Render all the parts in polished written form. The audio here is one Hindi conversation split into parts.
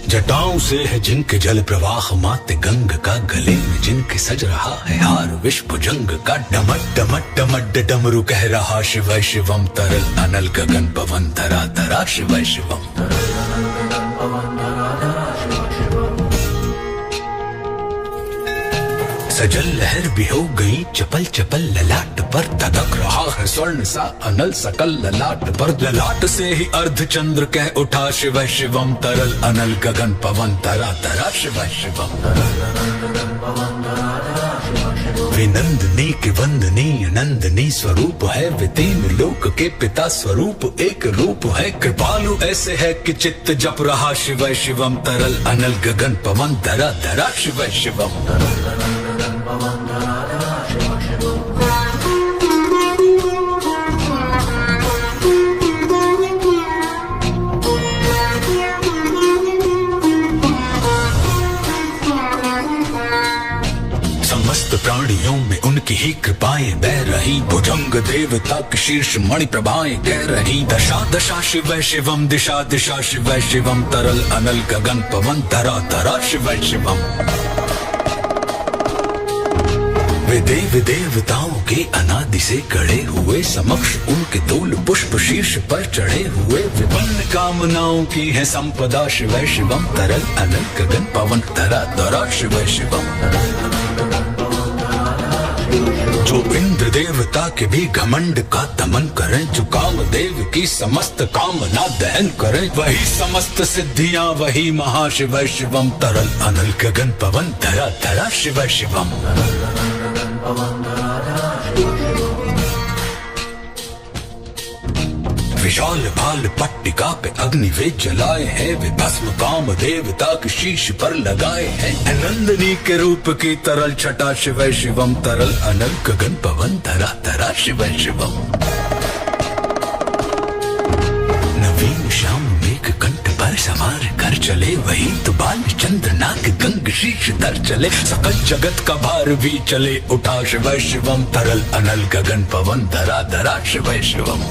जटाओं से है जिनके जल प्रवाह माते गंग का, गले में जिनके सज रहा है हार विश्व भुजंग का। डमट डमट डमट डमरू कह रहा शिव शिवम, तरल अनल गगन पवन धरा धरा शिव शिवम। सजल लहर भी हो गई चपल चपल, ललाट पर धधक रहा है स्वर्ण सा अनल सकल ललाट पर। ललाट से ही अर्ध चंद्र कह उठा शिव शिवम, तरल अनल गगन पवन धरा धरा शिव शिवम। विनंदनी के वंदनीय नंदनी स्वरूप है, वे तीन लोक के पिता स्वरूप एक रूप है। कृपालु ऐसे है कि चित्त जप रहा शिव शिवम, तरल अनल गगन पवन धरा धरा शिव शिवम। समस्त प्राणियों में उनकी ही कृपाएं बह रही, भुजंग देवता की शीर्ष मणि प्रभाएं कह रही। दशा दशा शिव शिवम, दिशा दिशा शिव शिवम, तरल अनल गगन पवन धरा धरा शिव शिवम। वे देव देवताओं के अनादि से खड़े हुए, समक्ष उनके धूल पुष्प शीर्ष पर चढ़े हुए। विभिन्न कामनाओं की है संपदा शिव शिवम, तरल अनल गगन पवन धरा धरा शिव शिवम। जो इंद्र देवता के भी घमंड का दमन करें, जो कामदेव की समस्त कामना दहन करें, वही समस्त सिद्धियां वही महाशिव शिवम, तरल अनल गगन पवन धरा धरा शिव शिवम। विशाल भाल पट्टिका पे अग्नि वे जलाए हैं, वे भस्म काम देवता के शीश पर लगाए हैं। नंदनी के रूप की तरल छटा शिव शिवम, तरल अनल गगन पवन धरा धरा शिव शिवम। नवीन श्याम मेघ कंठ पर सवार कर चले, वही तो बाल चंद्र नाग गंग शीश धर चले। सकल जगत का भार भी चले उठा शिव शिवम, तरल अनल गगन पवन धरा धरा शिव शिवम।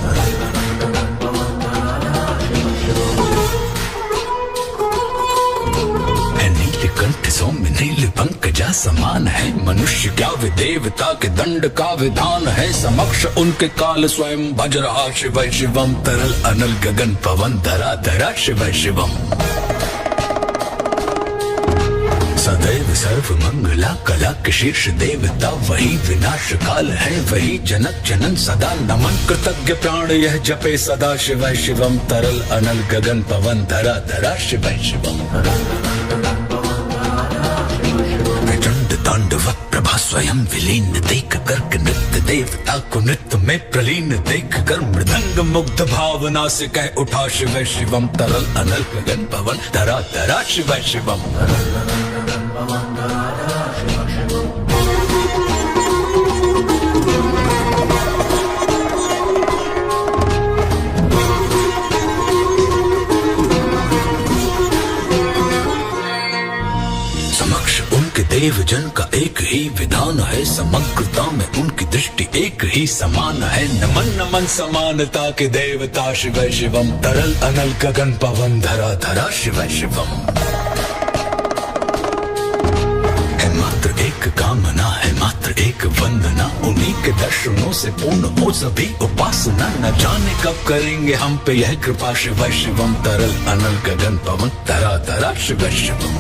कंठ सौम्य नील पंकजा समान है, मनुष्य क्या वे देवता के दंड का विधान है। समक्ष उनके काल स्वयं भज रहा शिव शिवम, तरल अनल गगन पवन धरा धरा शिव शिवम। सदैव सर्व मंगला कला के शीर्ष देवता, वही विनाश काल है वही जनक जनन सदा। नमन कृतज्ञ प्राण यह जपे सदा शिव शिवम, तरल अनल गगन पवन धरा धरा शिव शिवम। तांडवत प्रभा स्वयं विलीन देख कर, नृत्य देवता को नृत्य में प्रलीन देख कर। मृदंग मुग्ध भावना से कह उठा शिव शिवम, तरल अनल गगन पवन धरा धरा शिव शिवम। देव जन का एक ही विधान है, समग्रता में उनकी दृष्टि एक ही समान है। नमन नमन समानता के देवता शिव शिवम, तरल अनल गगन पवन धरा धरा शिव शिवम। है मात्र एक कामना है मात्र एक वंदना, उन्हीं के दर्शनों से पूर्ण हो सभी उपासना। न जाने कब करेंगे हम पे यह कृपा शिव शिवम, तरल अनल गगन पवन धरा धरा शिव शिवम।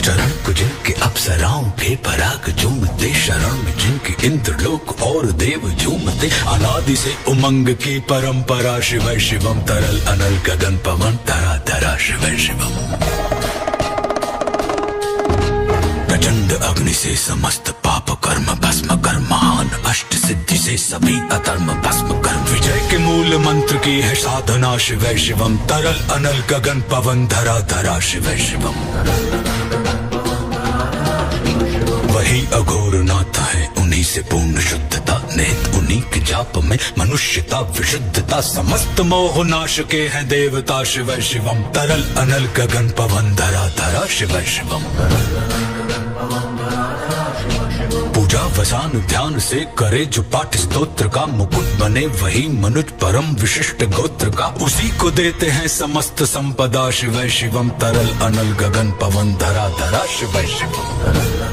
चरण को जिनके अप्सराओं के पराग झूमते, शरण में जिनके इंद्र लोक और देव झूमते। अनादि से उमंग की परंपरा शिव शिवम, तरल अनल गगन पवन धरा धरा शिव शिवम। प्रचंड अग्नि से समस्त पाप कर्म भस्म कर, महान अष्ट सिद्धि से सभी अधर्म भस्म कर। विजय के मूल मंत्र की है साधना शिव शिवम, तरल अनल गगन पवन धरा धरा शिव शिवम। वही अघोर नाथ है उन्हीं से पूर्ण शुद्धता, निहित उन्हीं के जाप में मनुष्यता विशुद्धता। समस्त मोह नाश के हैं देवता शिव शिवम, तरल अनल गगन पवन धरा धरा शिव शिवम। पूजा वसान ध्यान से करे जो पाठ स्तोत्र का, मुकुट बने वही मनुज परम विशिष्ट गोत्र का। उसी को देते हैं समस्त संपदा, शिव शिवम तरल अनल गगन पवन धरा धरा, शिव शिवम।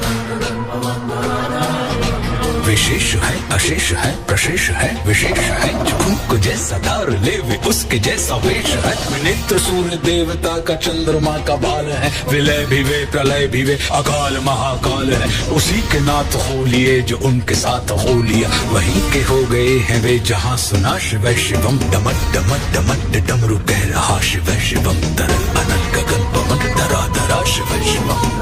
विशेष है अशेष है प्रशेष है विशेष है, जो उनको जैसा धार ले वे उसके जैसा वेश है। नेत्र सूर्य देवता का चंद्रमा का बाल है, विलय भी वे प्रलय भी वे अकाल महाकाल है। उसी के नाथ हो लिए जो उनके साथ हो लिया, वहीं के हो गए हैं वे जहां सुना, शिव शिवम। डमट डमट डमट डमरू कह रहा, शिव शिवम तरल अनल गगन पवन धरा धरा, शिव शिवम।